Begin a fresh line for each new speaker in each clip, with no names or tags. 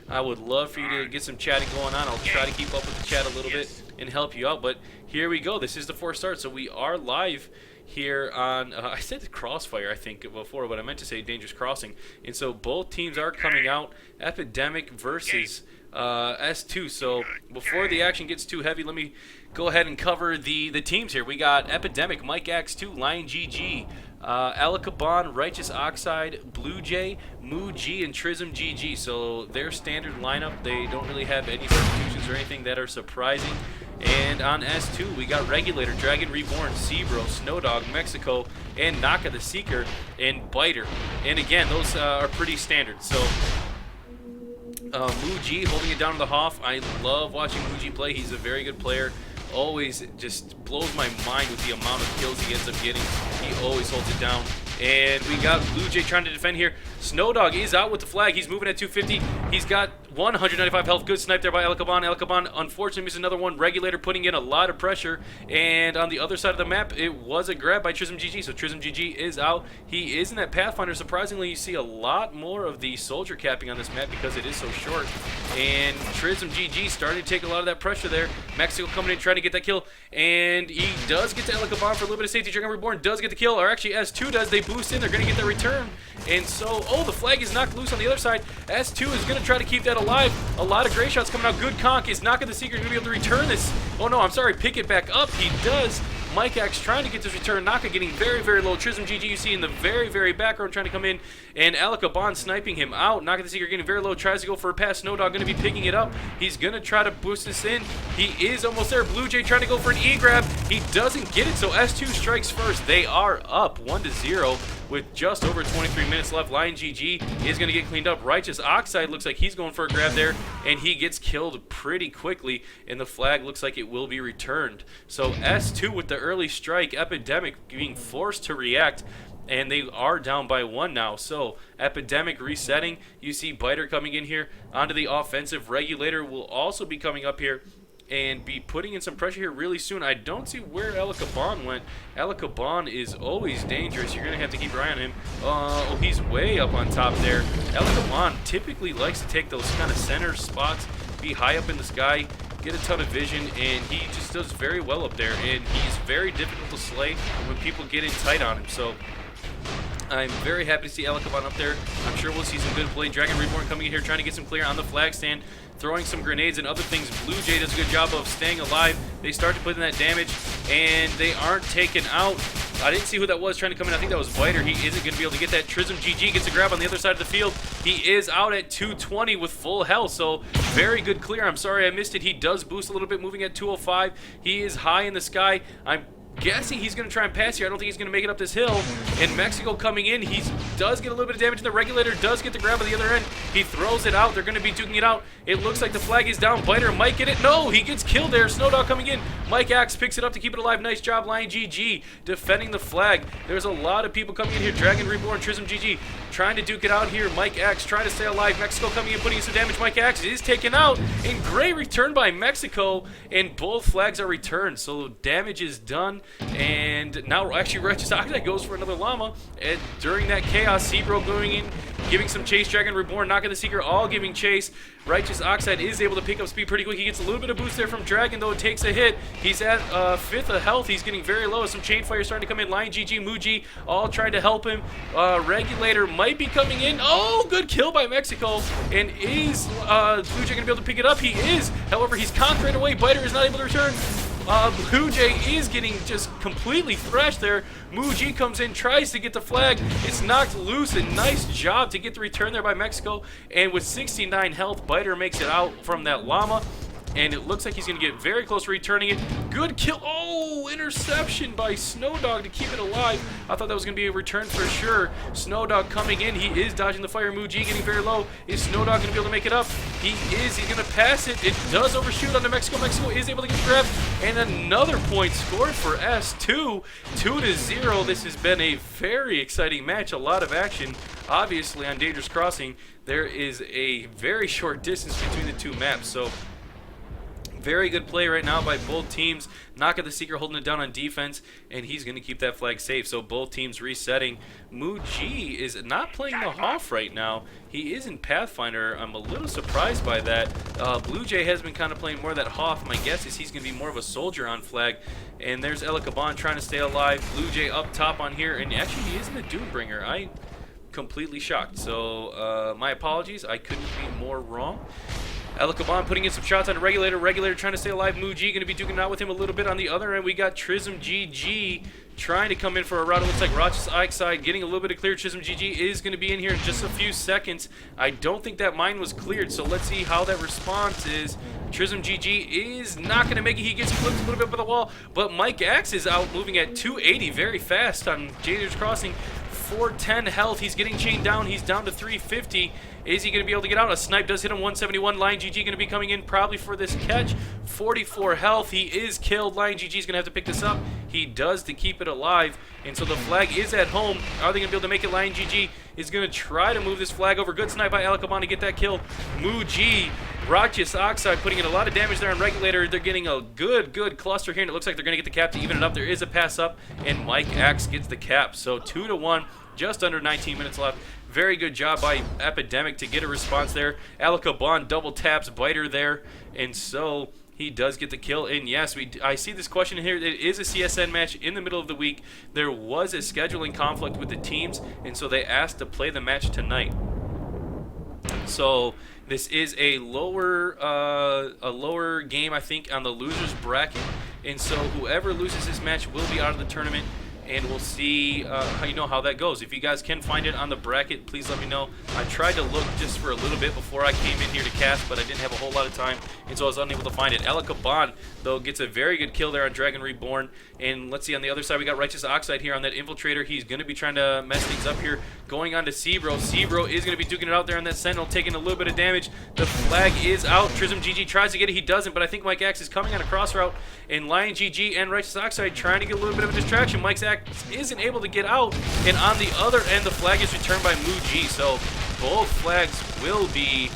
I would love for you to get some chatting going on. I'll try to keep up with the chat a little bit and help you out. But here we go. This is the 4th start, so we are live here on, I said Crossfire, I think, before, but I meant to say Dangerous Crossing. And so both teams are coming out, Epidemic versus S2. So before the action gets too heavy, let me go ahead and cover the teams here. We got Epidemic, Mike Axe 2, Lion GG, Alakabon, Righteous Oxide, Blue Jay, Moo G, and Trism GG. So their standard lineup, they don't really have any substitutions or anything that are surprising. And on S2, we got Regulator, Dragon Reborn, Cebro, Snowdog, Mexico, and Naka the Seeker, and Biter. And again, those are pretty standard. So Moo G holding it down to the Hoff. I love watching Moo G play. He's a very good player. Always just blows my mind with the amount of kills he ends up getting. He always holds it down. And we got Blue Jay trying to defend here. Snowdog is out with the flag. He's moving at 250. He's got 195 health. Good snipe there by Alakabon. Alakabon unfortunately missed another one. Regulator putting in a lot of pressure. And on the other side of the map, it was a grab by Trism GG. So Trism GG is out. He is in that Pathfinder. Surprisingly, you see a lot more of the soldier capping on this map because it is so short. And Trism GG starting to take a lot of that pressure there. Mexico coming in trying to get that kill. And he does get to Alakabon for a little bit of safety. Dragon Reborn does get the kill. Or actually, S2 does. They boost in. They're going to get that return. And so, oh, the flag is knocked loose on the other side. S2 is going to try to keep that alive. A lot of great shots coming out. Good conk. Is Naka the Seeker going to be able to return this? Oh, no, I'm sorry. Pick it back up. He does. Mike Axe trying to get this return. Naka getting very, very low. Trism GG, you see in the very, very background trying to come in. And Alakabon sniping him out. Naka the Seeker getting very low. Tries to go for a pass. Snowdog going to be picking it up. He's going to try to boost this in. He is almost there. Blue Jay trying to go for an E-grab. He doesn't get it, so S2 strikes first. They are up 1-0 with just over 23 minutes left. Lion GG is going to get cleaned up. Righteous Oxide looks like he's going for a grab there, and he gets killed pretty quickly, and the flag looks like it will be returned. So S2 with the early strike. Epidemic being forced to react, and they are down by 1 now. So Epidemic resetting. You see Biter coming in here onto the offensive. Regulator will also be coming up here and be putting in some pressure here really soon. I don't see where Alakabon went. Alakabon is always dangerous. You're going to have to keep your eye on him. Oh, he's way up on top there. Alakabon typically likes to take those kind of center spots, be high up in the sky, get a ton of vision, and he just does very well up there. And he's very difficult to slay when people get in tight on him. So I'm very happy to see Alakabon up there. I'm sure we'll see some good play. Dragon Reborn coming in here trying to get some clear on the flag stand, throwing some grenades and other things. Blue Jay does a good job of staying alive. They start to put in that damage, and they aren't taken out. I didn't see who that was trying to come in. I think that was Biter. He isn't going to be able to get that. Trism GG gets a grab on the other side of the field. He is out at 220 with full health, so very good clear. I'm sorry I missed it. He does boost a little bit, moving at 205. He is high in the sky. I'm guessing he's going to try and pass here. I don't think he's going to make it up this hill. And Mexico coming in, he does get a little bit of damage. The Regulator does get the grab at the other end. He throws it out. They're going to be duking it out. It looks like the flag is down. Biter might get it. No, he gets killed there. Snowdog coming in. Mike Axe picks it up to keep it alive. Nice job, Lion GG, defending the flag. There's a lot of people coming in here. Dragon Reborn, Trism GG trying to duke it out here. Mike Axe trying to stay alive. Mexico coming in, putting in some damage. Mike Axe is taken out. And great return by Mexico. And both flags are returned. So damage is done. And now actually Righteous Oxide goes for another llama. And during that chaos, Cebro going in, giving some chase. Dragon Reborn, Naka the Seeker, all giving chase. Righteous Oxide is able to pick up speed pretty quick. He gets a little bit of boost there from Dragon, though it takes a hit. He's at 5th of health. He's getting very low. Some chain fire starting to come in. Lion GG, Muji, all trying to help him. Regulator might be coming in. Oh, good kill by Mexico. And is Blue Jay going to be able to pick it up? He is. However, he's conked right away. Biter is not able to return. Blue Jay is getting just completely thrashed there. Muji comes in, tries to get the flag. It's knocked loose, and nice job to get the return there by Mexico. And with 69 health, Biter makes it out from that llama. And it looks like he's going to get very close to returning it. Good kill. Oh, interception by Snowdog to keep it alive. I thought that was going to be a return for sure. Snowdog coming in. He is dodging the fire. Muji getting very low. Is Snowdog going to be able to make it up? He is. He's going to pass it. It does overshoot onto Mexico. Mexico is able to get the grab. And another point scored for S2. 2-0. This has been a very exciting match. A lot of action. Obviously, on Dangerous Crossing, there is a very short distance between the two maps. So Very good play right now by both teams. Knock at the Seeker holding it down on defense, and he's going to keep that flag safe. So both teams resetting. Muji is not playing the Hoff right now. He is in Pathfinder. I'm a little surprised by that. Blue Jay has been kind of playing more of that Hoff. My guess is he's going to be more of a soldier on flag. And there's Elikaban trying to stay alive. Blue Jay up top on here, and actually he isn't a Doombringer. I completely shocked. So my apologies. I couldn't be more wrong. Elikaban putting in some shots on Regulator. Regulator trying to stay alive. Muji going to be duking it out with him a little bit. On the other end, we got Trism GG trying to come in for a route. It looks like Roch's Ike getting a little bit of clear. Trism GG is going to be in here in just a few seconds. I don't think that mine was cleared, so let's see how that response is. Trism GG is not going to make it. He gets flipped a little bit by the wall, but Mike Axe is out moving at 280 very fast on Jaders Crossing. 410 health. He's getting chained down. He's down to 350. Is he going to be able to get out? A snipe does hit him. 171. Lion GG going to be coming in probably for this catch. 44 health. He is killed. Lion GG is going to have to pick this up. He does to keep it alive. And so the flag is at home. Are they going to be able to make it? Lion GG is going to try to move this flag over. Good snipe by Elikaban to get that kill. Muji, Rochus Oxide putting in a lot of damage there on Regulator. They're getting a good cluster here, and it looks like they're going to get the cap to even it up. There is a pass up, and Mike Axe gets the cap. So 2-1, just under 19 minutes left. Very good job by Epidemic to get a response there. Elikaban double taps Biter there, and so he does get the kill. And yes, I see this question here. It is a CSN match in the middle of the week. There was a scheduling conflict with the teams, and so they asked to play the match tonight. So this is a lower game, I think, on the losers bracket, and so whoever loses this match will be out of the tournament. And we'll see how that goes. If you guys can find it on the bracket, please let me know. I tried to look just for a little bit before I came in here to cast, but I didn't have a whole lot of time, and so I was unable to find it. Elikaban, though, gets a very good kill there on Dragon Reborn. And let's see, on the other side, we got Righteous Oxide here on that Infiltrator. He's going to be trying to mess things up here. Going on to Sebro. Sebro is going to be duking it out there on that Sentinel, taking a little bit of damage. The flag is out. Trism GG tries to get it. He doesn't, but I think Mike Axe is coming on a cross route. And Lion GG and Righteous Oxide trying to get a little bit of a distraction. Mike Axe isn't able to get out, and on the other end the flag is returned by Muji, so both flags will be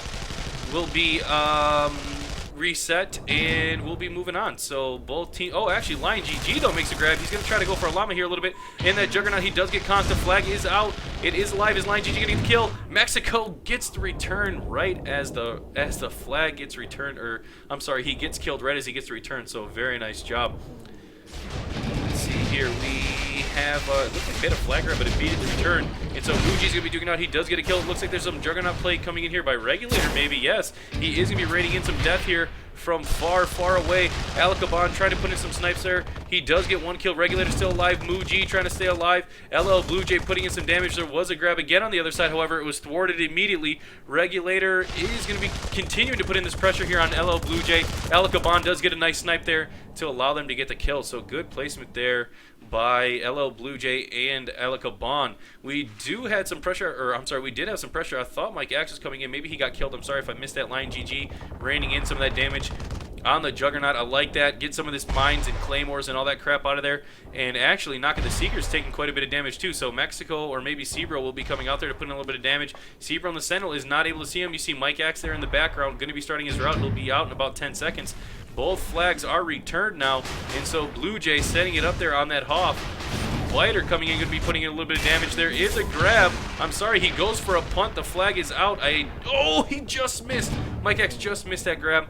reset, and we'll be moving on. So both teams, oh, actually Lion GG though makes a grab. He's going to try to go for a llama here a little bit, and that Juggernaut, he does get conked. The flag is out. It is alive. Is Lion GG getting the kill? Mexico gets the return right as the flag gets returned, or I'm sorry, he gets killed right as he gets the return, so very nice job. Let's see here, we have, it looks like they had a flag grab, but it beat it to return. And so Muji's going to be duking out. He does get a kill. It looks like there's some Juggernaut play coming in here by Regulator, maybe. Yes, he is going to be raiding in some death here from far away. Elikaban trying to put in some snipes there. He does get one kill. Regulator still alive. Muji trying to stay alive. LL Blue Jay putting in some damage. There was a grab again on the other side. However, it was thwarted immediately. Regulator is going to be continuing to put in this pressure here on LL Blue Jay. Elikaban does get a nice snipe there to allow them to get the kill. So good placement there by LL Blue Jay and Elikaban. We do had some pressure, or I'm sorry, we did have some pressure. I thought Mike Axe was coming in. Maybe he got killed. I'm sorry if I missed that. Lion GG raining in some of that damage on the Juggernaut. I like that. Get some of this mines and claymores and all that crap out of there. And actually, knocking the Seekers taking quite a bit of damage too. So Mexico or maybe Sebro will be coming out there to put in a little bit of damage. Sebro on the Sentinel is not able to see him. You see Mike Axe there in the background, going to be starting his route. He'll be out in about 10 seconds. Both flags are returned now, and so Blue Jay setting it up there on that Hoff. Biter coming in, going to be putting in a little bit of damage. There is a grab. I'm sorry, he goes for a punt. The flag is out. Oh, he just missed. Mike X just missed that grab.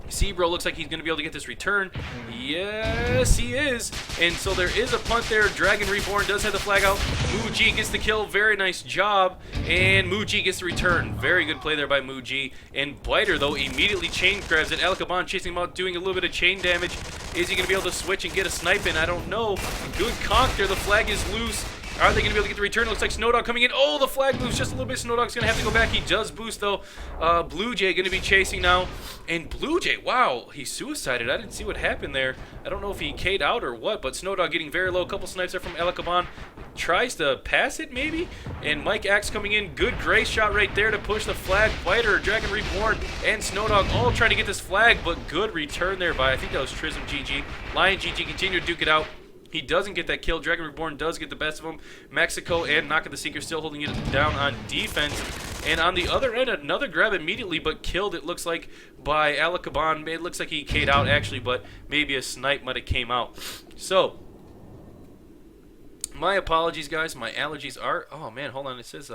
Sebro looks like he's going to be able to get this return. Yes, he is. And so there is a punt there. Dragon Reborn does have the flag out. Muji gets the kill. Very nice job. And Muji gets the return. Very good play there by Muji. And Biter, though, immediately chain grabs it. Elikaban chasing him out, doing a little bit of chain damage. Is he going to be able to switch and get a snipe in? I don't know. Good conk there. The flag is loose. Are they going to be able to get the return? Looks like Snowdog coming in. Oh, the flag moves just a little bit. Snowdog's going to have to go back. He does boost, though. Blue Jay going to be chasing now. And Blue Jay, wow, he suicided. I didn't see what happened there. I don't know if he K'd out or what, but Snowdog getting very low. A couple snipes there from Elikaban. Tries to pass it, maybe? And Mike Axe coming in. Good grace shot right there to push the flag. Biter, Dragon Reborn, and Snowdog all trying to get this flag, but good return there by, I think that was Trism GG. Lion GG continue to duke it out. He doesn't get that kill. Dragon Reborn does get the best of him. Mexico and Naka the Seeker still holding it down on defense. And on the other end, another grab immediately, but killed, it looks like, by Alakaban. It looks like he K'd out, actually, but maybe a snipe might have came out. So, my apologies, guys. My allergies are... Oh, man, hold on. It says,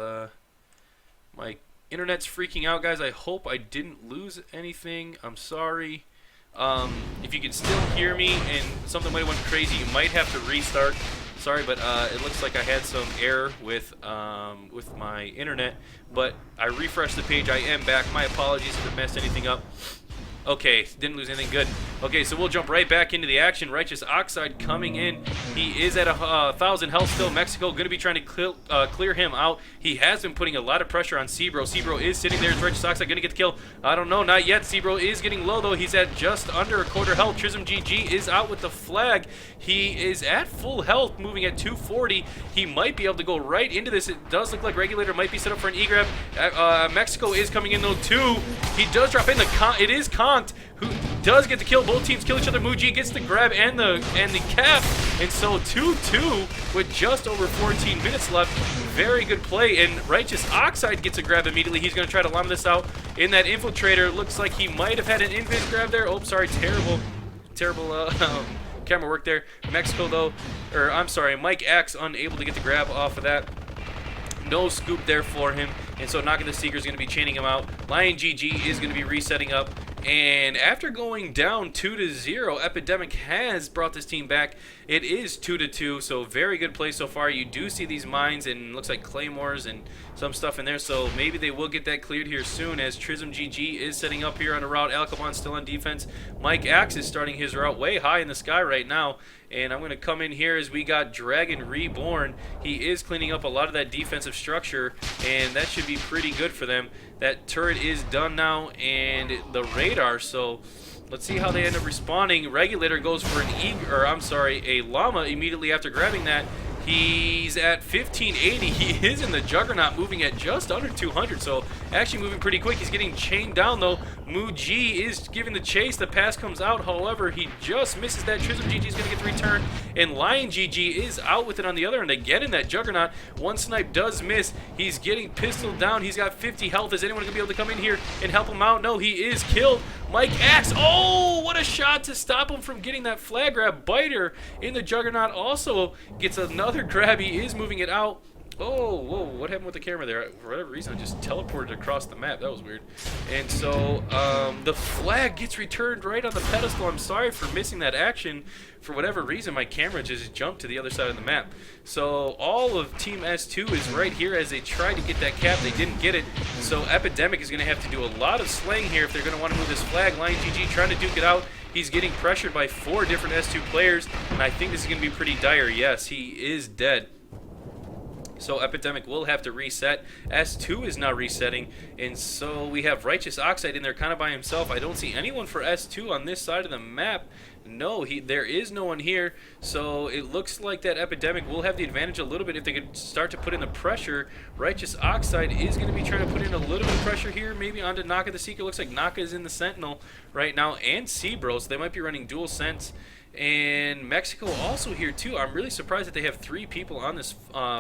my internet's freaking out, guys. I hope I didn't lose anything. I'm sorry. If you can still hear me and something might have went crazy, you might have to restart. Sorry, but it looks like I had some error with my internet. But I refreshed the page. I am back. My apologies if it messed anything up. Okay, didn't lose anything good. Okay, so we'll jump right back into the action. Righteous Oxide coming in. He is at 1,000 health still. Mexico going to be trying to clear him out. He has been putting a lot of pressure on Sebro. Sebro is sitting there. Is Righteous Oxide going to get the kill? I don't know. Not yet. Sebro is getting low, though. He's at just under a quarter health. Trism GG is out with the flag. He is at full health, moving at 240. He might be able to go right into this. It does look like Regulator might be set up for an E-grab. Mexico is coming in, though, too. He does drop in. It is Kant, who does get the kill. Both teams kill each other. Muji gets the grab and the cap. And so 2-2 with just over 14 minutes left. Very good play. And Righteous Oxide gets a grab immediately. He's going to try to llama this out in that Infiltrator. Looks like he might have had an invis grab there. Oh, sorry. Terrible camera work there. Mexico, though, or I'm sorry, Mike Axe unable to get the grab off of that. No scoop there for him. And so Naka the Seeker is going to be chaining him out. Lion GG is going to be resetting up. And after going down 2-0, Epidemic has brought this team back. It is 2-2, so very good play so far. You do see these mines and looks like claymores and some stuff in there, so maybe they will get that cleared here soon as Trism GG is setting up here on a route. Alcabon still on defense. Mike Axe is starting his route way high in the sky right now. And I'm going to come in here as we got Dragon Reborn. He is cleaning up a lot of that defensive structure, and that should be pretty good for them. That turret is done now, and the radar, so let's see how they end up responding. Regulator goes for a llama immediately after grabbing that. He's at 1580. He is in the Juggernaut, moving at just under 200, so actually moving pretty quick. He's getting chained down, though. Muji is giving the chase. The pass comes out. However, he just misses that. Trism GG is going to get the return, and Lion GG is out with it on the other end. Again in that Juggernaut. One snipe does miss. He's getting pistoled down. He's got 50 health. Is anyone going to be able to come in here and help him out? No, he is killed. Mike Axe. Oh, what a shot to stop him from getting that flag grab. Biter in the Juggernaut also gets another grab. He is moving it out. Oh, whoa, what happened with the camera there? For whatever reason, I just teleported across the map. That was weird. And so, the flag gets returned right on the pedestal. I'm sorry for missing that action. For whatever reason, my camera just jumped to the other side of the map. So, all of Team S2 is right here as they tried to get that cap. They didn't get it. So, Epidemic is going to have to do a lot of slaying here if they're going to want to move this flag. Lion GG trying to duke it out. He's getting pressured by 4 different S2 players, and I think this is going to be pretty dire. Yes, he is dead. So Epidemic will have to reset. S2 is now resetting, and so we have Righteous Oxide in there kind of by himself. I don't see anyone for S2 on this side of the map. No, there is no one here, so it looks like that Epidemic will have the advantage a little bit if they could start to put in the pressure. Righteous Oxide is going to be trying to put in a little bit of pressure here, maybe onto Naka the Seeker. Looks like Naka is in the Sentinel right now, and Sebro, so they might be running dual sense. And Mexico also here too. I'm really surprised that they have 3 people on this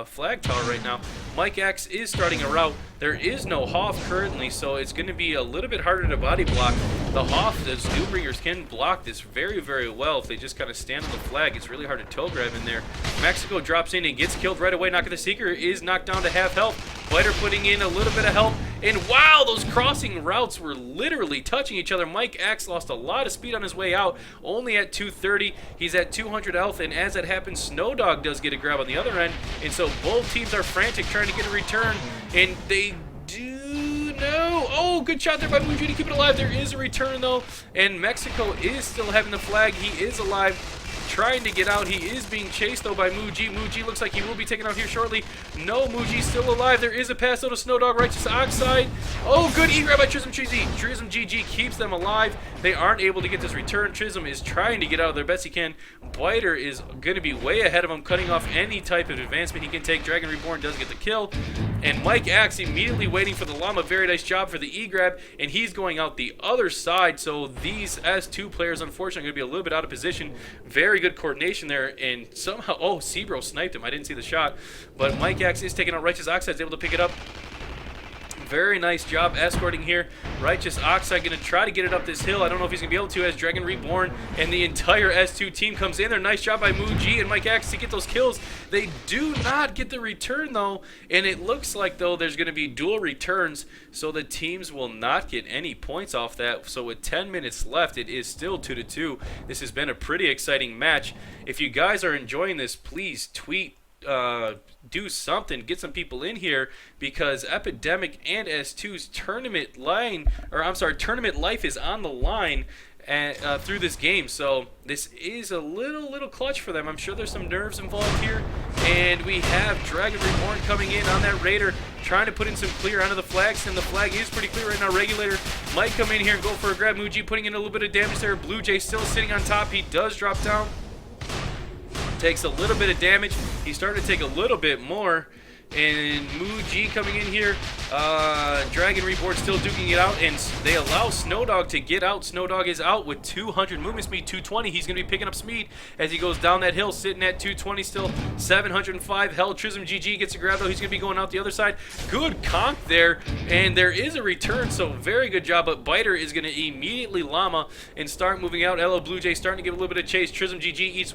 flag tower right now. Mike Axe is starting a route. There is no Hoff currently, so it's going to be a little bit harder to body block. The Hoff, the Doombringers can block this very, very well if they just kind of stand on the flag. It's really hard to toe grab in there. Mexico drops in and gets killed right away. Naka the Seeker is knocked down to half health. Biter putting in a little bit of help. And wow, those crossing routes were literally touching each other. Mike Axe lost a lot of speed on his way out, only at 230. He's at 200 health, and as that happens, Snowdog does get a grab on the other end. And so both teams are frantic trying to get a return, and they do no. Oh, good shot there by Muji to keep it alive. There is a return, though, and Mexico is still having the flag. He is alive, trying to get out. He is being chased, though, by Muji. Muji looks like he will be taken out here shortly. No, Muji's still alive. There is a pass, though, to Snowdog. Righteous Oxide. Oh, good E-grab by Trism GG. Trism GG keeps them alive. They aren't able to get this return. Trism is trying to get out of there best he can. Biter is going to be way ahead of him, cutting off any type of advancement he can take. Dragon Reborn does get the kill. And Mike Axe immediately waiting for the llama. Very nice job for the E-grab. And he's going out the other side. So these S2 players, unfortunately, are going to be a little bit out of position. Very very good coordination there, and somehow, oh, Sebro sniped him. I didn't see the shot, but Mike Axe is taking out Righteous Oxide, is able to pick it up. Very nice job escorting here. Righteous Oxide going to try to get it up this hill. I don't know if he's going to be able to as Dragon Reborn and the entire S2 team comes in there. Nice job by Muji and Mike Axe to get those kills. They do not get the return, though, and it looks like, though, there's going to be dual returns, so the teams will not get any points off that. So with 10 minutes left, it is still 2-2. This has been a pretty exciting match. If you guys are enjoying this, please tweet, do something, get some people in here, because Epidemic and S2's tournament life is on the line through this game. So this is a little clutch for them. I'm sure there's some nerves involved here, and we have Dragon Reborn coming in on that Raider, trying to put in some clear onto the flags, and the flag is pretty clear right now. Regulator might come in here and go for a grab. Muji putting in a little bit of damage there. Blue Jay still sitting on top. He does drop down. Takes a little bit of damage. He's starting to take a little bit more. And Muji coming in here. Dragon Reborn still duking it out. And they allow Snowdog to get out. Snowdog is out with 200 movement speed, 220. He's going to be picking up speed as he goes down that hill, sitting at 220 still. 705 held. Trism GG gets a grab, though. He's going to be going out the other side. Good conk there. And there is a return, so very good job. But Biter is going to immediately llama and start moving out. LO Blue Jay starting to give a little bit of chase. Trism GG eats...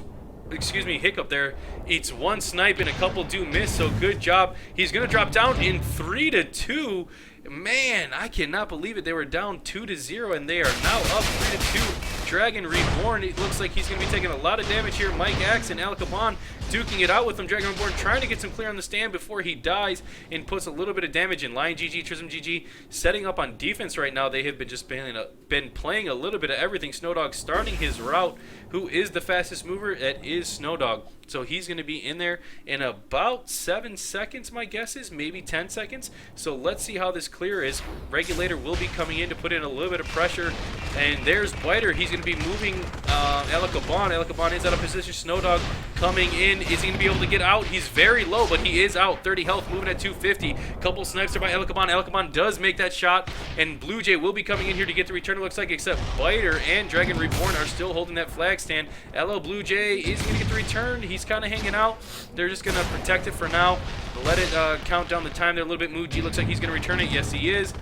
Hiccup there, eats one snipe and a couple do miss, so good job. He's going to drop down in 3-2. Man, I cannot believe it. They were down 2-0, and they are now up 3-2. Dragon Reborn, it looks like he's going to be taking a lot of damage here. Mike Axe and Alcabon duking it out with him. Dragon Reborn trying to get some clear on the stand before he dies and puts a little bit of damage in. Lion GG, Trism GG setting up on defense right now. They have been playing a little bit of everything. Snowdog starting his route. Who is the fastest mover? That is Snowdog. So he's going to be in there in about 7 seconds, my guess is, maybe 10 seconds. So let's see how this clear is. Regulator will be coming in to put in a little bit of pressure. And there's Biter. He's going to be moving Alcabon. Alcabon is out of position. Snowdog coming in. Is he going to be able to get out? He's very low, but he is out. 30 health, moving at 250. Couple snipes there by Alcabon. Alcabon does make that shot. And Blue Jay will be coming in here to get the return, it looks like, except Biter and Dragon Reborn are still holding that flag stand. LO Blue Jay is going to get the return. He's kind of hanging out. They're just going to protect it for now. Let it count down the time there a little bit. Muji looks like he's going to return it. Yes, he is.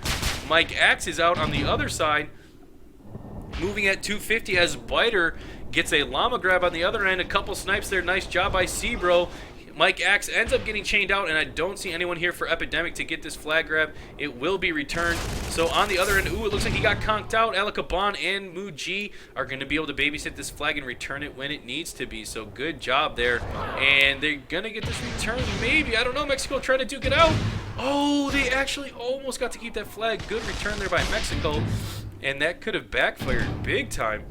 Mike Axe is out on the other side, moving at 250 as Biter gets a llama grab on the other end. A couple snipes there. Nice job by Sebro. Mike Axe ends up getting chained out, and I don't see anyone here for Epidemic to get this flag grab. It will be returned. So on the other end, ooh, it looks like he got conked out. Alakabon and Muji are going to be able to babysit this flag and return it when it needs to be. So good job there. And they're going to get this return, maybe. I don't know. Mexico trying to duke it out. Oh, they actually almost got to keep that flag. Good return there by Mexico. And that could have backfired big time.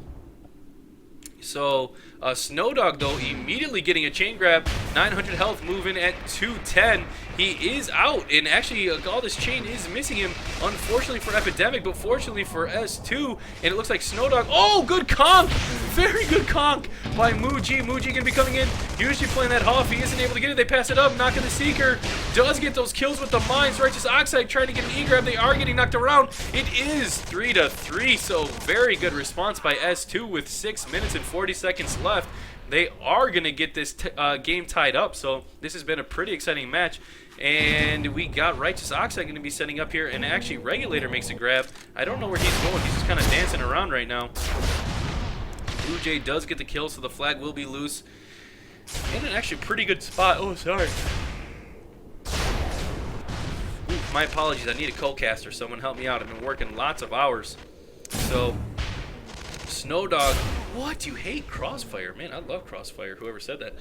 So Snowdog, though, immediately getting a chain grab. 900 health, moving at 210. He is out, and actually all this chain is missing him, unfortunately for Epidemic, but fortunately for S2. And it looks like Snowdog, oh, good conk! Very good conk by Muji. Muji going to be coming in, usually playing that Hoff. He isn't able to get it. They pass it up, knocking the Seeker. Does get those kills with the mines. Righteous Oxide trying to get an E-grab. They are getting knocked around. It is 3-3, so very good response by S2 with 6 minutes and 40 seconds left. They are going to get this game tied up, so this has been a pretty exciting match. And we got Righteous Oxide going to be setting up here, and actually Regulator makes a grab. I don't know where he's going. He's just kind of dancing around right now. Blue Jay does get the kill, so the flag will be loose. In an actually pretty good spot. Oh, sorry. Ooh, my apologies. I need a co-caster. Someone help me out. I've been working lots of hours. So, Snowdog. What? You hate Crossfire? Man, I love Crossfire. Whoever said that.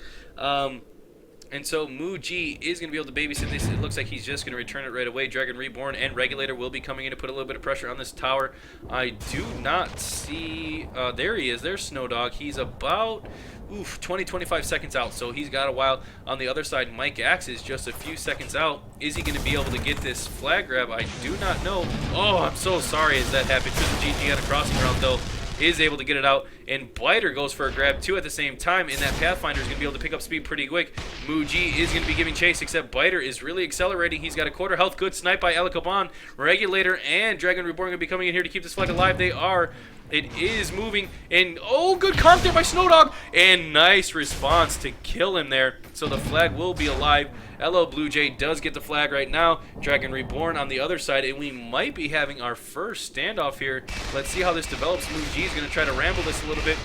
And so Muji is going to be able to babysit this. It looks like he's just going to return it right away. Dragon Reborn and Regulator will be coming in to put a little bit of pressure on this tower. I do not see... there he is. There's Snowdog. He's about 20-25 seconds out, so he's got a while. On the other side, Mike Axe is just a few seconds out. Is he going to be able to get this flag grab? I do not know. Oh, I'm so sorry as that happened. Trism GG on a crossing round, though, is able to get it out. and Biter goes for a grab too at the same time, and that Pathfinder is going to be able to pick up speed pretty quick. Muji is going to be giving chase, except Biter is really accelerating. He's got a quarter health. Good snipe by Alakaban. Regulator and Dragon Reborn going to be coming in here to keep this flag alive. They are. It is moving, and oh, good comp there by Snowdog, and nice response to kill him there. So the flag will be alive. LL Blue Jay does get the flag right now. Dragon Reborn on the other side, and we might be having our first standoff here. Let's see how this develops. Muji is going to try to ramble this a little bit,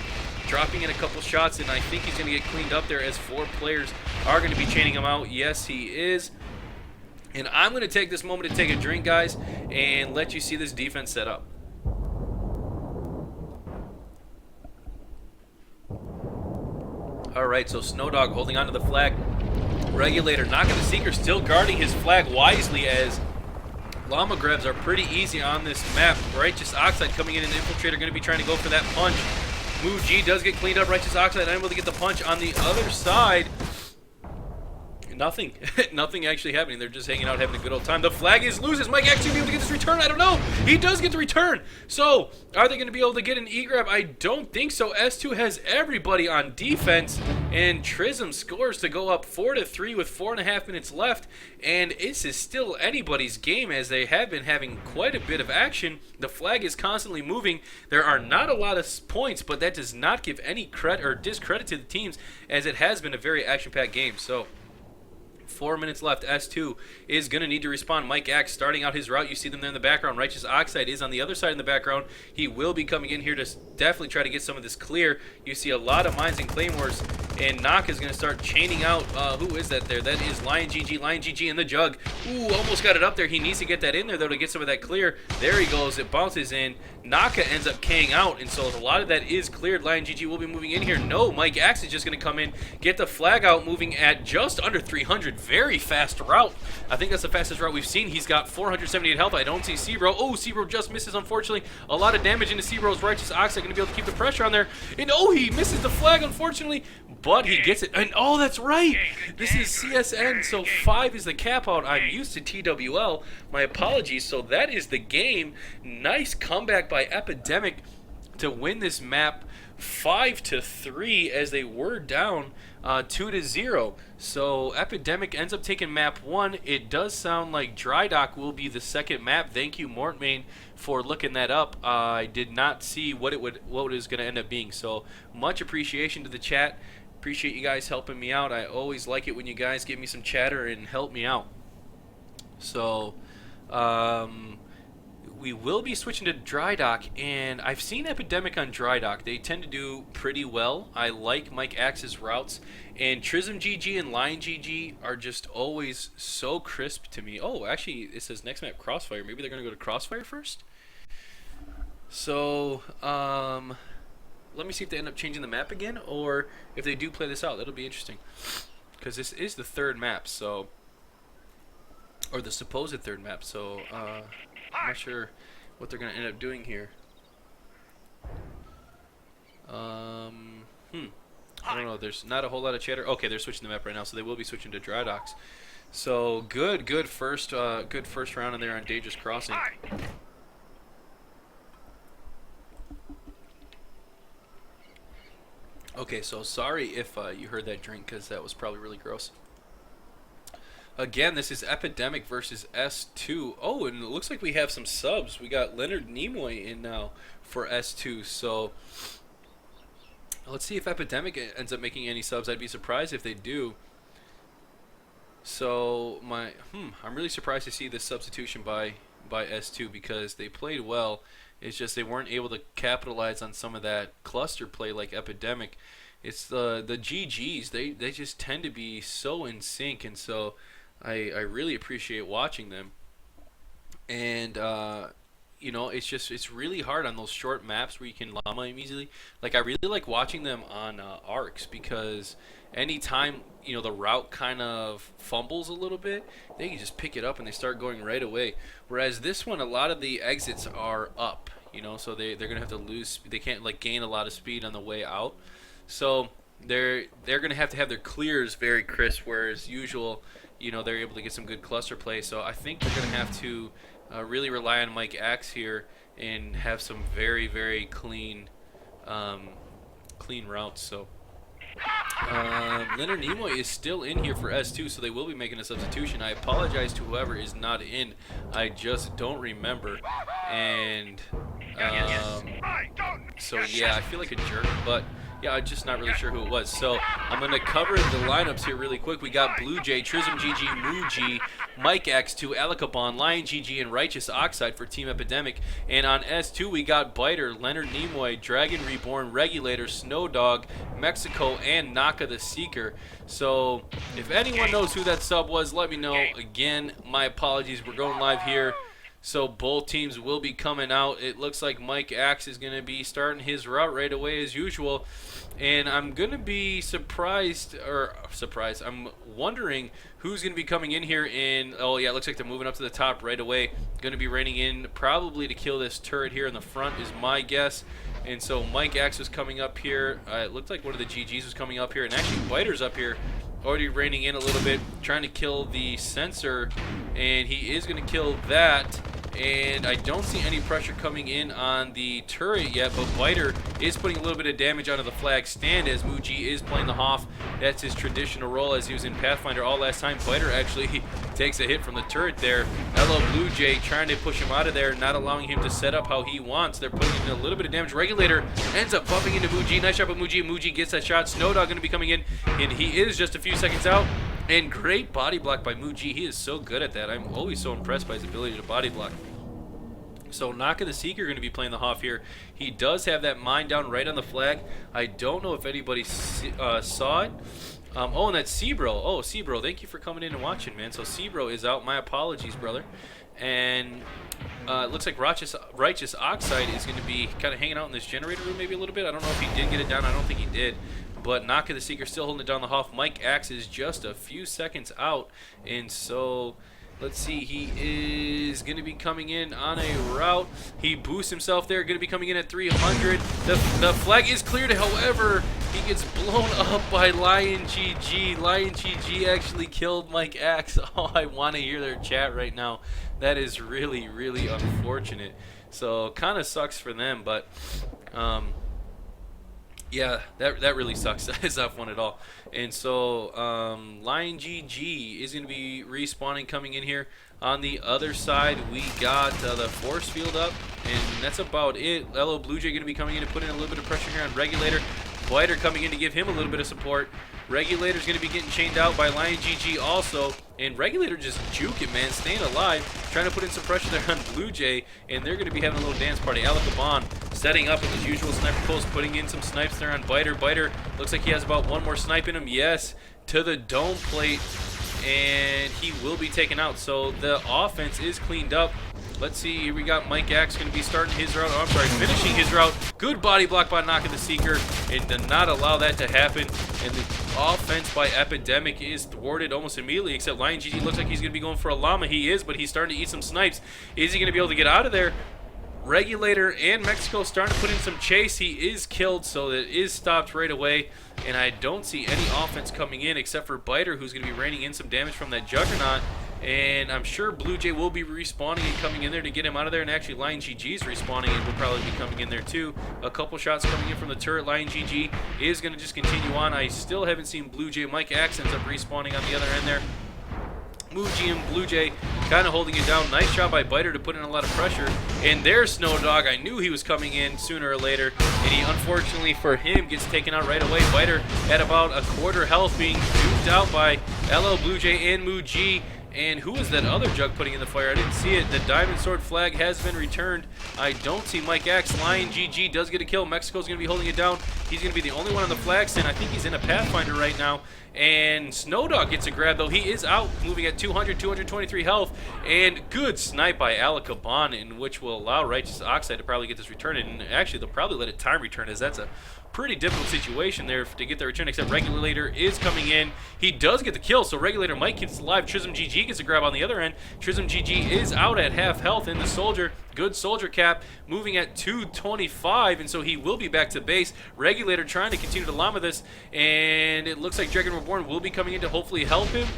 dropping in a couple shots, and I think he's going to get cleaned up there as 4 players are going to be chaining him out. Yes, he is. And I'm going to take this moment to take a drink, guys, and let you see this defense set up. Alright, so Snowdog holding onto the flag. Regulator knocking the Seeker, still guarding his flag wisely, as Llama grabs are pretty easy on this map. Righteous Oxide coming in, and Infiltrator going to be trying to go for that punch. Muji does get cleaned up. Righteous Oxide unable to get the punch on the other side. Nothing. Nothing actually happening. They're just hanging out, having a good old time. The flag is loose. Is Mike actually be able to get this return? I don't know. He does get the return. So, are they going to be able to get an E-grab? I don't think so. S2 has everybody on defense, and Trism scores to go up 4-3 with 4.5 minutes left, and this is still anybody's game, as they have been having quite a bit of action. The flag is constantly moving. There are not a lot of points, but that does not give any credit or discredit to the teams, as it has been a very action-packed game. So, 4 minutes left. S2 is going to need to respond. Mike Axe starting out his route. You see them there in the background. Righteous Oxide is on the other side in the background. He will be coming in here to definitely try to get some of this clear. You see a lot of mines and claymores, and Knock is going to start chaining out. Who is that there? That is Lion GG in the jug. Ooh, almost got it up there. He needs to get that in there, though, to get some of that clear. There he goes. It bounces in. Naka ends up K'ing out, and so a lot of that is cleared. Lion GG will be moving in here. No, Mike Axe is just going to come in, get the flag out, moving at just under 300. Very fast route. I think that's the fastest route we've seen. He's got 478 health. I don't see Seabro. Oh, Seabro just misses, unfortunately. A lot of damage into Seabro's. Righteous Oxide going to be able to keep the pressure on there. And oh, he misses the flag, unfortunately, but he gets it. And oh, that's right. This is CSN, so 5 is the cap out. I'm used to TWL. My apologies. So that is the game. Nice comeback by Epidemic to win this map 5-3, as they were down 2-0. So Epidemic ends up taking map 1. It does sound like Dry Dock will be the second map. Thank you, Mortmain, for looking that up. I did not see what it was going to end up being. So much appreciation to the chat. Appreciate you guys helping me out. I always like it when you guys give me some chatter and help me out. So we will be switching to Dry Dock, and I've seen Epidemic on Dry Dock. They tend to do pretty well. I like Mike Axe's routes, and Trism GG and Lion GG are just always so crisp to me. Oh, actually, it says next map Crossfire. Maybe they're going to go to Crossfire first? So, let me see if they end up changing the map again, or if they do play this out. That'll be interesting, because this is the third map, so, or the supposed third map, so I'm not sure what they're going to end up doing here. I don't know. There's not a whole lot of chatter. Okay, they're switching the map right now, so they will be switching to Dry Docks. So good first round in there on Dangerous Crossing. Okay, so sorry if you heard that drink, because that was probably really gross. Again, this is Epidemic versus S2. Oh, and it looks like we have some subs. We got Leonard Nimoy in now for S2. So let's see if Epidemic ends up making any subs. I'd be surprised if they do. So I'm really surprised to see this substitution by S2, because they played well. It's just they weren't able to capitalize on some of that cluster play like Epidemic. It's the GGs. They just tend to be so in sync, and so I really appreciate watching them. And you know, it's really hard on those short maps where you can llama them easily. Like, I really like watching them on arcs, because anytime, you know, the route kind of fumbles a little bit, they can just pick it up and they start going right away. Whereas this one, a lot of the exits are up, you know, so they're gonna have to lose. They can't like gain a lot of speed on the way out. So they're gonna have to have their clears very crisp, whereas usual, you know, they're able to get some good cluster play. So I think they're gonna have to really rely on Mike Axe here and have some very, very clean clean routes. So Leonard Nimoy is still in here for S2, so they will be making a substitution. I apologize to whoever is not in. I just don't remember. And so yeah, I feel like a jerk, but yeah, I'm just not really sure who it was. So I'm going to cover the lineups here really quick. We got Blue Jay, Trism GG, Muji, Mike X2, Alikabon, Lion GG, and Righteous Oxide for Team Epidemic. And on S2, we got Biter, Leonard Nimoy, Dragon Reborn, Regulator, Snow Dog, Mexico, and Naka the Seeker. So if anyone knows who that sub was, let me know. Again, my apologies. We're going live here. So both teams will be coming out. It looks like Mike Axe is going to be starting his route right away as usual. And I'm going to be surprised. I'm wondering who's going to be coming in here in... Oh, yeah, it looks like they're moving up to the top right away. Going to be raining in probably to kill this turret here in the front is my guess. And so Mike Axe was coming up here. It looked like one of the GGs was coming up here. And actually, Biter's up here. Already raining in a little bit, trying to kill the sensor, and he is going to kill that. And I don't see any pressure coming in on the turret yet, but Biter is putting a little bit of damage onto the flag stand as Muji is playing the Hoff. That's his traditional role as he was in Pathfinder all last time. Biter actually takes a hit from the turret there. Hello Blue Jay trying to push him out of there, not allowing him to set up how he wants. They're putting in a little bit of damage. Regulator ends up bumping into Muji. Nice shot by Muji. Muji gets that shot. Snowdog going to be coming in, and he is just a few seconds out. And great body block by Muji. He is so good at that. I'm always so impressed by his ability to body block. So Naka the Seeker going to be playing the Hoff here. He does have that mine down right on the flag. I don't know if anybody saw it. Oh, and that's Sebro. Oh, Sebro, thank you for coming in and watching, man. So Sebro is out. My apologies, brother. And it looks like Righteous Oxide is going to be kind of hanging out in this generator room maybe a little bit. I don't know if he did get it down. I don't think he did. But Naka the Seeker still holding it down the Hoff. Mike Axe is just a few seconds out. And so... let's see, he is going to be coming in on a route. He boosts himself there, going to be coming in at 300. The flag is cleared, however, he gets blown up by Lion GG. Lion GG actually killed Mike Axe. Oh, I want to hear their chat right now. That is really, really unfortunate. So, kind of sucks for them, but... yeah, that really sucks. That is not fun at all. And so, Lion GG is going to be respawning coming in here. On the other side, we got the force field up, and that's about it. Hello Blue Jay going to be coming in and putting a little bit of pressure here on Regulator. Biter coming in to give him a little bit of support. Regulator's going to be getting chained out by Lion GG also. And Regulator just juke it, man, staying alive, trying to put in some pressure there on Blue Jay, and they're going to be having a little dance party. Alikabon setting up with his usual sniper post, putting in some snipes there on Biter. Biter looks like he has about one more snipe in him. Yes, to the dome plate, and he will be taken out. So the offense is cleaned up. Let's see, here we got Mike Axe going to be starting his route. Oh, I'm sorry, finishing his route. Good body block by Naka the Seeker, and did not allow that to happen. And the offense by Epidemic is thwarted almost immediately, except Lion GG looks like he's going to be going for a llama. He is, but he's starting to eat some snipes. Is he going to be able to get out of there? Regulator and Mexico starting to put in some chase. He is killed, so it is stopped right away. And I don't see any offense coming in except for Biter, who's going to be raining in some damage from that Juggernaut. And I'm sure Blue Jay will be respawning and coming in there to get him out of there. And actually, Lion GG's respawning and will probably be coming in there too. A couple shots coming in from the turret. Lion GG is going to just continue on. I still haven't seen Blue Jay. Mike Axe ends up respawning on the other end there. Muji and Blue Jay kind of holding it down. Nice shot by Biter to put in a lot of pressure. And there's Snow Dog. I knew he was coming in sooner or later. And he, unfortunately for him, gets taken out right away. Biter at about a quarter health, being duped out by LL Blue Jay and Muji. And who was that other jug putting in the fire? I didn't see it. The Diamond Sword flag has been returned. I don't see Mike Axe. Lion GG does get a kill. Mexico's going to be holding it down. He's going to be the only one on the flag stand. I think he's in a Pathfinder right now. And Snow Dog gets a grab, though. He is out, moving at 223 health. And good snipe by Alikabon, in which will allow Righteous Oxide to probably get this return. And actually, they'll probably let it time return, as that's a pretty difficult situation there to get the return, except Regulator is coming in. He does get the kill, so Regulator might keep it alive. Trism GG gets a grab on the other end. Trism GG is out at half health, and the Soldier, good Soldier cap, moving at 225, and so he will be back to base. Regulator trying to continue to llama this, and it looks like Dragon Reborn will be coming in to hopefully help him.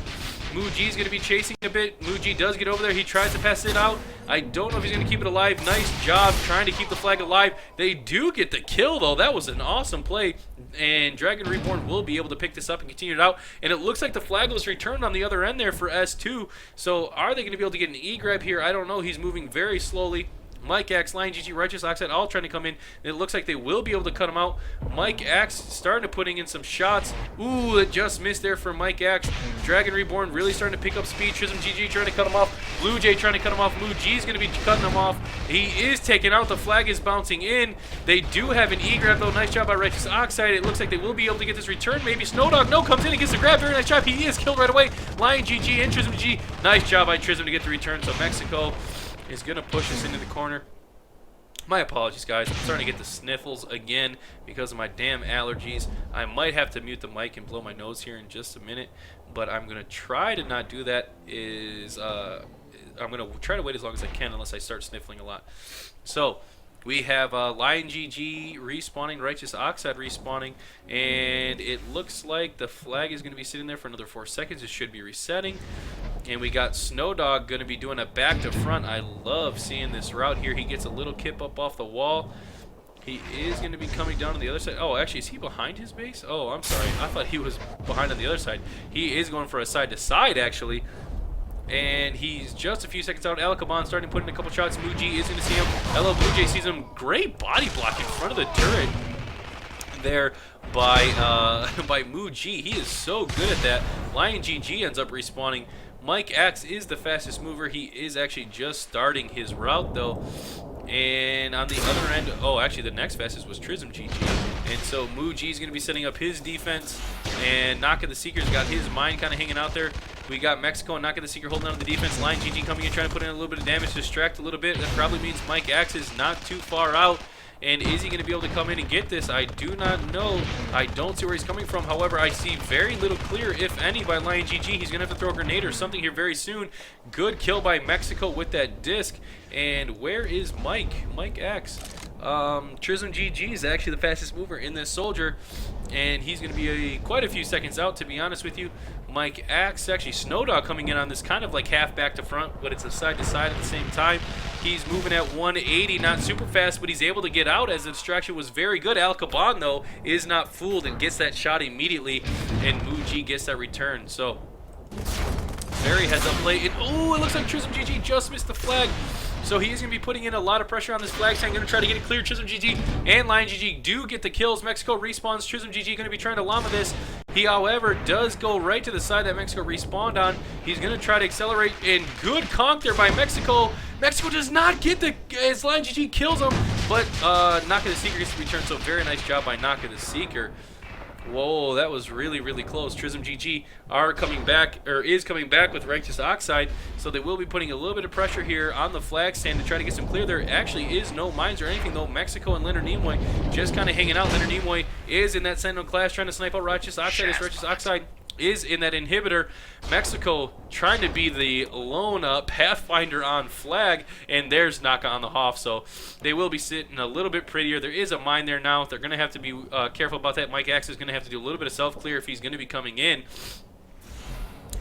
Muji's going to be chasing a bit. Muji does get over there. He tries to pass it out. I don't know if he's going to keep it alive. Nice job trying to keep the flag alive. They do get the kill, though. That was an awesome play. And Dragon Reborn will be able to pick this up and continue it out. And it looks like the flag was returned on the other end there for S2. So are they going to be able to get an E-grab here? I don't know. He's moving very slowly. Mike Axe, Lion GG, Righteous Oxide all trying to come in. It looks like they will be able to cut him out. Mike Axe starting to putting in some shots. Ooh, it just missed there for Mike Axe. Dragon Reborn really starting to pick up speed. Trism GG trying to cut him off. Blue Jay trying to cut him off. Muji's going to be cutting him off. He is taken out. The flag is bouncing in. They do have an E-grab, though. Nice job by Righteous Oxide. It looks like they will be able to get this return. Maybe Snowdog, no, comes in and gets the grab. Very nice job. He is killed right away. Lion GG and Trism GG. Nice job by Trism to get the return. So Mexico is going to push us into the corner. My apologies, guys. I'm starting to get the sniffles again because of my damn allergies. I might have to mute the mic and blow my nose here in just a minute, but I'm going to try to not do that. I'm going to try to wait as long as I can unless I start sniffling a lot. So we have Lion GG respawning, Righteous Oxide respawning, and it looks like the flag is going to be sitting there for another 4 seconds. It should be resetting. And we got Snowdog going to be doing a back to front. I love seeing this route here. He gets a little kip up off the wall. He is going to be coming down on the other side. Oh, actually, is he behind his base? Oh, I'm sorry. I thought he was behind on the other side. He is going for a side-to-side, actually. And he's just a few seconds out. Alakabon starting to put in a couple shots. Muji is going to see him. LL Blue Jay sees him. Great body block in front of the turret there by Muji. He is so good at that. Lion GG ends up respawning. Mike Axe is the fastest mover. He is actually just starting his route, though. And on the other end, oh, actually, the next fastest was Trism GG. And so Muji is going to be setting up his defense. And Naka the Seeker's got his mine kind of hanging out there. We got Mexico and Naka the Seeker holding on to the defense. Lion GG coming in, trying to put in a little bit of damage, distract a little bit. That probably means Mike Axe is not too far out. And is he going to be able to come in and get this? I do not know. I don't see where he's coming from. However, I see very little clear, if any, by Lion GG. He's going to have to throw a grenade or something here very soon. Good kill by Mexico with that disc. And where is Mike? Mike Axe. Trism GG is actually the fastest mover in this soldier. And he's going to be quite a few seconds out, to be honest with you. Mike Axe, actually Snowdog coming in on this kind of like half back to front, but it's a side to side at the same time. He's moving at 180, not super fast, but he's able to get out as the distraction was very good. Al Caban, though, is not fooled and gets that shot immediately, and Muji gets that return. So, very heads up play. Oh, it looks like Trism GG just missed the flag. So he's going to be putting in a lot of pressure on this flag tank. Going to try to get it clear. Trism GG and Lion GG do get the kills. Mexico respawns. Trism GG going to be trying to llama this. He, however, does go right to the side that Mexico respawned on. He's going to try to accelerate, and good conk there by Mexico. Mexico does not get the, as Lion GG kills him, but Naka the Seeker gets to return, so very nice job by Naka the Seeker. Whoa, that was really, really close. Trism GG are coming back, or is coming back with Righteous Oxide, so they will be putting a little bit of pressure here on the flag stand to try to get some clear. There actually is no mines or anything, though. Mexico and Leonard Nimoy just kind of hanging out. Leonard Nimoy is in that Sentinel class trying to snipe out Righteous Oxide. As Righteous Oxide is in that inhibitor. Mexico trying to be the lone pathfinder on flag, and there's Naka on the Hoff, so they will be sitting a little bit prettier. There is a mine there now. They're going to have to be careful about that. Mike Axe is going to have to do a little bit of self-clear if he's going to be coming in.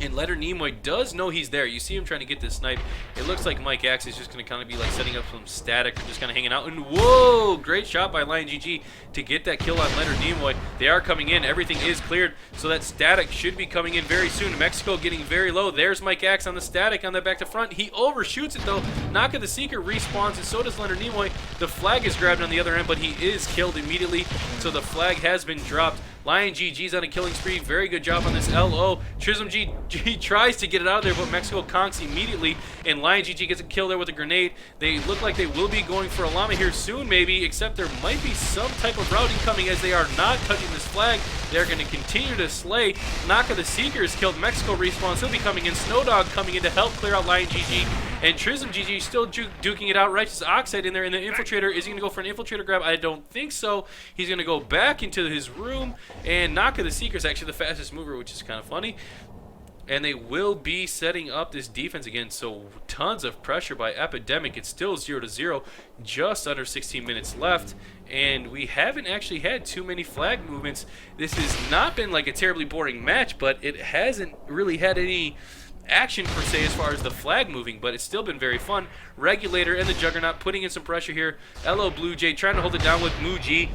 And Leonard Nimoy does know he's there. You see him trying to get this snipe. It looks like Mike Axe is just going to kind of be like setting up some static or just kind of hanging out. And whoa, great shot by Lion GG to get that kill on Leonard Nimoy. They are coming in. Everything is cleared. So that static should be coming in very soon. Mexico getting very low. There's Mike Axe on the static on that back to front. He overshoots it though. Naka the Seeker respawns and so does Leonard Nimoy. The flag is grabbed on the other end, but he is killed immediately. So the flag has been dropped. Lion GG's on a killing spree. Very good job on this LO. Trism GG tries to get it out of there, but Mexico conks immediately, and Lion GG gets a kill there with a grenade. They look like they will be going for a llama here soon, maybe, except there might be some type of routing coming as they are not touching this flag. They're going to continue to slay. Naka the Seeker is killed. Mexico respawns. He'll be coming in. Snowdog coming in to help clear out Lion GG. And Trism GG still duking it out. Righteous Oxide in there. And the Infiltrator, is he going to go for an Infiltrator grab? I don't think so. He's going to go back into his room. And Naka the Seeker is actually the fastest mover, which is kind of funny. And they will be setting up this defense again. So tons of pressure by Epidemic. It's still 0-0. Just under 16 minutes left. And we haven't actually had too many flag movements. This has not been like a terribly boring match, but it hasn't really had any action per se as far as the flag moving, but it's still been very fun. Regulator and the Juggernaut putting in some pressure here. LO Blue Jay trying to hold it down with Muji.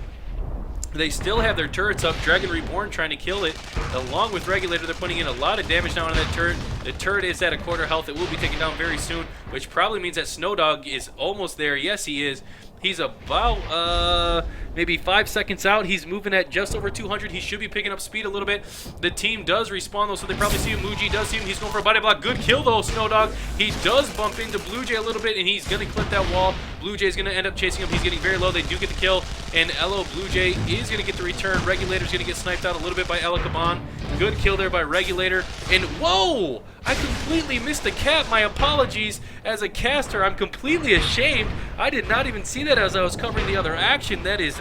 They still have their turrets up. Dragon Reborn trying to kill it. Along with Regulator, they're putting in a lot of damage now on that turret. The turret is at a quarter health. It will be taken down very soon, which probably means that Snowdog is almost there. Yes, he is. He's about maybe 5 seconds out. He's moving at just over 200. He should be picking up speed a little bit. The team does respawn though, so they probably see him. Muji does see him. He's going for a body block. Good kill though, Snowdog. He does bump into Blue Jay a little bit, and he's going to clip that wall. Blue Jay is going to end up chasing him. He's getting very low. They do get the kill, and LO Blue Jay is going to get the return. Regulator's going to get sniped out a little bit by Elakaban. Good kill there by Regulator. And whoa! I completely missed the cap. My apologies. As a caster, I'm completely ashamed. I did not even see that as I was covering the other action. That is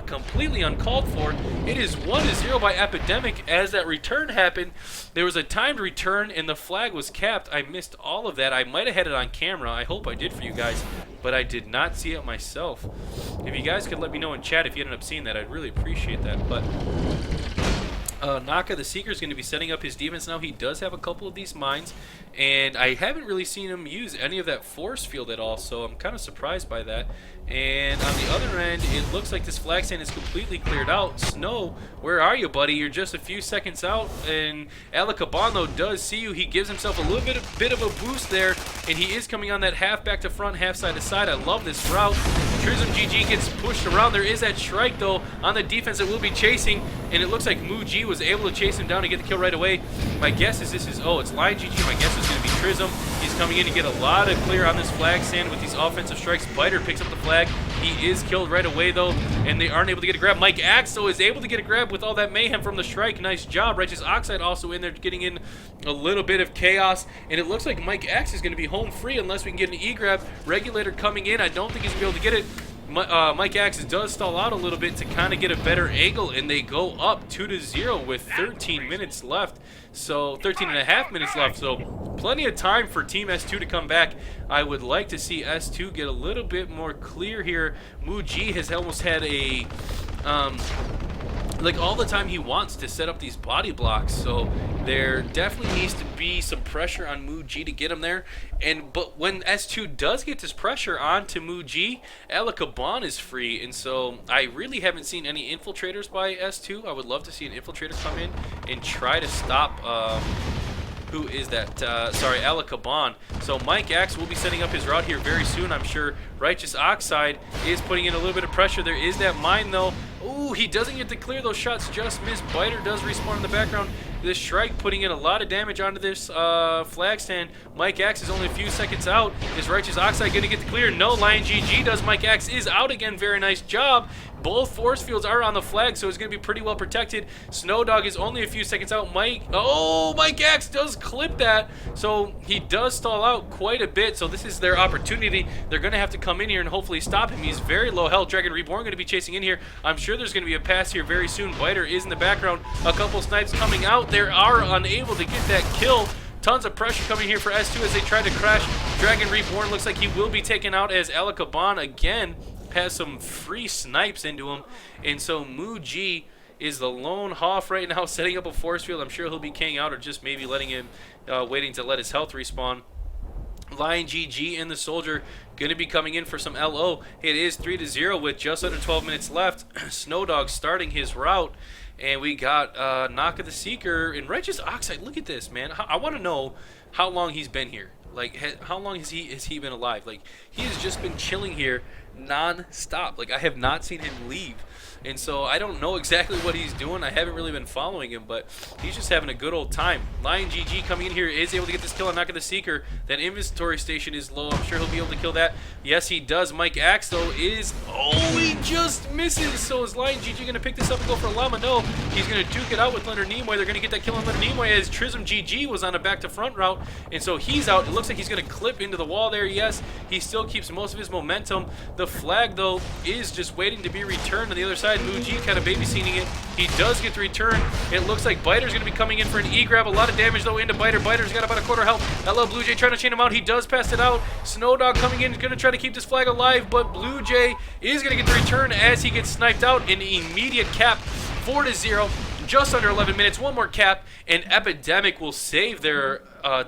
completely uncalled for. It is 1-0 by Epidemic. As that return happened, there was a timed return and the flag was capped. I missed all of that. I might have had it on camera. I hope I did for you guys, but I did not see it myself. If you guys could let me know in chat if you ended up seeing that, I'd really appreciate that. But Naka the Seeker is going to be setting up his defense now. He does have a couple of these mines, and I haven't really seen him use any of that force field at all, so I'm kind of surprised by that. And on the other end, it looks like this flag stand is completely cleared out. Snow, where are you, buddy? You're just a few seconds out, and Alakabano does see you. He gives himself a little bit of a boost there, and he is coming on that half back to front, half side to side. I love this route. Trism GG gets pushed around. There is that strike, though, on the defense that will be chasing, and it looks like Muji was able to chase him down and get the kill right away. My guess is this is, oh, it's Lion GG. My guess is going to be Trism. He's coming in to get a lot of clear on this flag stand with these offensive strikes. Biter picks up the flag. He is killed right away, though, and they aren't able to get a grab. Mike Axe, though, is able to get a grab with all that mayhem from the strike. Nice job. Righteous Oxide also in there getting in a little bit of chaos, and it looks like Mike Axe is going to be home free unless we can get an E-grab. Regulator coming in. I don't think he's going to be able to get it. Mike Axe does stall out a little bit to kind of get a better angle, and they go up 2-0 with 13 minutes left. So 13 and a half minutes left. So plenty of time for Team S2 to come back. I would like to see S2 get a little bit more clear here. Muji has almost had a like all the time he wants to set up these body blocks, so there definitely needs to be some pressure on Muji to get him there. But when S2 does get this pressure onto Muji, Alakaban is free, and so I really haven't seen any infiltrators by S2. I would love to see an infiltrator come in and try to stop who is that? Sorry, Alakaban. So Mike Axe will be setting up his route here very soon, I'm sure. Righteous Oxide is putting in a little bit of pressure. There is that mine, though. Ooh, he doesn't get to clear. Those shots just missed. Biter does respawn in the background. This strike putting in a lot of damage onto this flag stand. Mike Axe is only a few seconds out. Is Righteous Oxide going to get the clear? No, Lion GG does. Mike Axe is out again. Very nice job. Both force fields are on the flag, so it's going to be pretty well protected. Snowdog is only a few seconds out. Mike Axe does clip that, so he does stall out quite a bit. So this is their opportunity. They're going to have to come in here and hopefully stop him. He's very low health. Dragon Reborn going to be chasing in here. I'm sure there's going to be a pass here very soon. Biter is in the background. A couple snipes coming out. They are unable to get that kill. Tons of pressure coming here for S2 as they try to crash. Dragon Reborn looks like he will be taken out as Alakaban again has some free snipes into him. And so Muji is the lone Hoff right now setting up a force field. I'm sure he'll be K'ing out or just maybe letting him, waiting to let his health respawn. Lion GG and the Soldier going to be coming in for some LO. It is 3-0 with just under 12 minutes left. Snowdog starting his route. And we got Naka the Seeker and Righteous Oxide. Look at this, man. I want to know how long he's been here. Like, how long has he been alive? Like, he has just been chilling here non-stop. Like, I have not seen him leave. And so I don't know exactly what he's doing. I haven't really been following him, but he's just having a good old time. Lion GG coming in here is able to get this kill on Naka the Seeker. That inventory station is low. I'm sure he'll be able to kill that. Yes, he does. Mike Axe, though, is... Oh, he just misses. So is Lion GG going to pick this up and go for a llama? No. He's going to duke it out with Leonard Nimoy. They're going to get that kill on Leonard Nimoy as Trism GG was on a back-to-front route. And so he's out. It looks like he's going to clip into the wall there. Yes, he still keeps most of his momentum. The flag, though, is just waiting to be returned on the other side. Muji kind of babysitting it. He does get the return. It looks like Biter's going to be coming in for an E-grab. A lot of damage, though, into Biter. Biter's got about a quarter health. Hello, Blue Jay trying to chain him out. He does pass it out. Snowdog coming in, going to try to keep this flag alive, but Blue Jay is going to get the return as he gets sniped out. An immediate cap, 4-0. just under 11 minutes. One more cap, and Epidemic will save their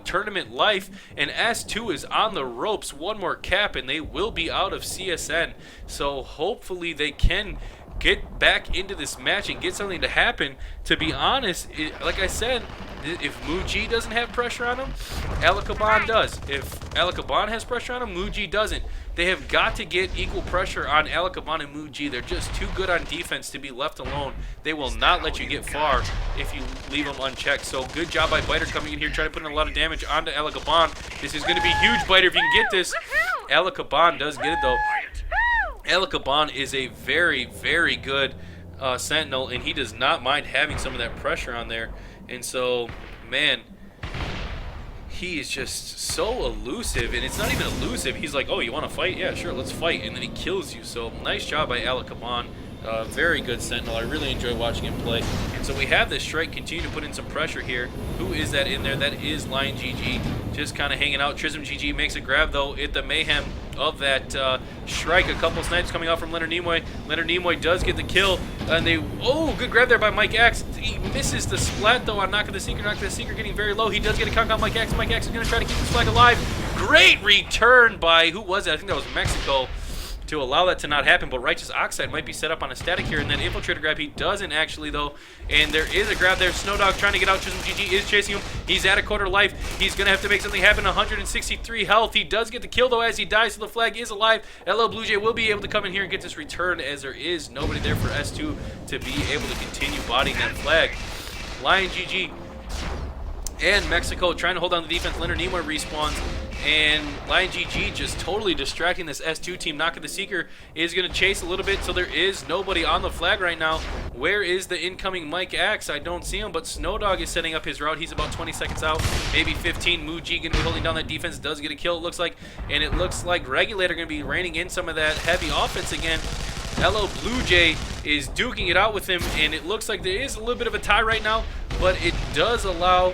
tournament life, and S2 is on the ropes. One more cap, and they will be out of CSN. So hopefully they can get back into this match and get something to happen. To be honest, like I said, if Muji doesn't have pressure on him, Alakaban does. If Alakaban has pressure on him, Muji doesn't. They have got to get equal pressure on Alakaban and Muji. They're just too good on defense to be left alone. They will not let you get far if you leave them unchecked. So good job by Biter coming in here, trying to put in a lot of damage onto Alakaban. This is going to be huge, Biter, if you can get this. Alakaban does get it, though. Alakaban is a very, very good Sentinel, and he does not mind having some of that pressure on there. And so, man, he is just so elusive, and it's not even elusive. He's like, oh, you want to fight? Yeah, sure, let's fight. And then he kills you. So nice job by Alakaban. Very good Sentinel. I really enjoy watching him play. And so we have this Strike continue to put in some pressure here. Who is that in there? That is Lion GG, just kind of hanging out. Trism GG makes a grab, though, at the mayhem of that Shrike. A couple snipes coming out from Leonard Nimoy. Leonard Nimoy does get the kill. And they, oh, good grab there by Mike Axe. He misses the splat, though, on Knock of the Seeker. Knock of the Seeker getting very low. He does get a count on Mike Axe. Mike Axe is going to try to keep this flag alive. Great return by, who was it? I think that was Mexico, to allow that to not happen. But Righteous Oxide might be set up on a static here, and then Infiltrator grab. He doesn't actually, though, and there is a grab there. Snowdog trying to get out. Chisholm GG is chasing him. He's at a quarter life. He's gonna have to make something happen. 163 health. He does get the kill, though, as he dies, so the flag is alive. LL Blue Jay will be able to come in here and get this return, as there is nobody there for S2 to be able to continue bodying that flag. Lion GG and Mexico trying to hold on the defense. Leonard Nimoy respawns, and Lion GG just totally distracting this S2 team. Knock of the Seeker is going to chase a little bit, so there is nobody on the flag right now. Where is the incoming Mike Axe? I don't see him, but Snowdog is setting up his route. He's about 20 seconds out, maybe 15. Muji going to be holding down that defense. Does get a kill, it looks like, and it looks like Regulator going to be reining in some of that heavy offense again. LL Blue Jay is duking it out with him, and it looks like there is a little bit of a tie right now, but it does allow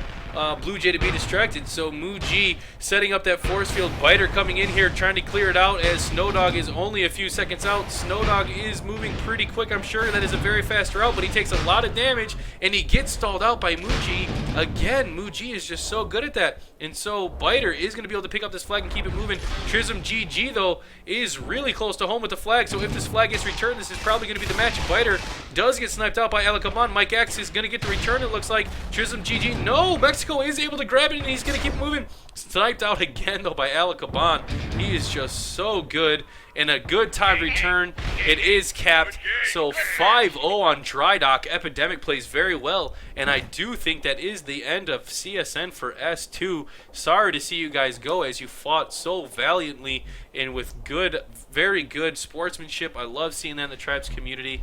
Blue Jay to be distracted. So Muji setting up that force field. Biter coming in here trying to clear it out, as Snowdog is only a few seconds out. Snowdog is moving pretty quick. I'm sure that is a very fast route, but he takes a lot of damage, and he gets stalled out by Muji. Again, Muji is just so good at that. And so Biter is going to be able to pick up this flag and keep it moving. Trism GG, though, is really close to home with the flag. So if this flag gets returned, this is probably going to be the match. Biter does get sniped out by Alakaban. Mike X is going to get the return, it looks like. Trism GG, no, Mexico is able to grab it, and he's going to keep moving. Sniped out again, though, by Alakaban. He is just so good, and a good time return. It is capped, so 5-0 on Dry Dock. Epidemic plays very well, and I do think that is the end of CSN for S2. Sorry to see you guys go, as you fought so valiantly and with good, very good sportsmanship. I love seeing that in the Tribes community,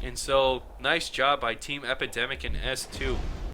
and so nice job by Team Epidemic and S2.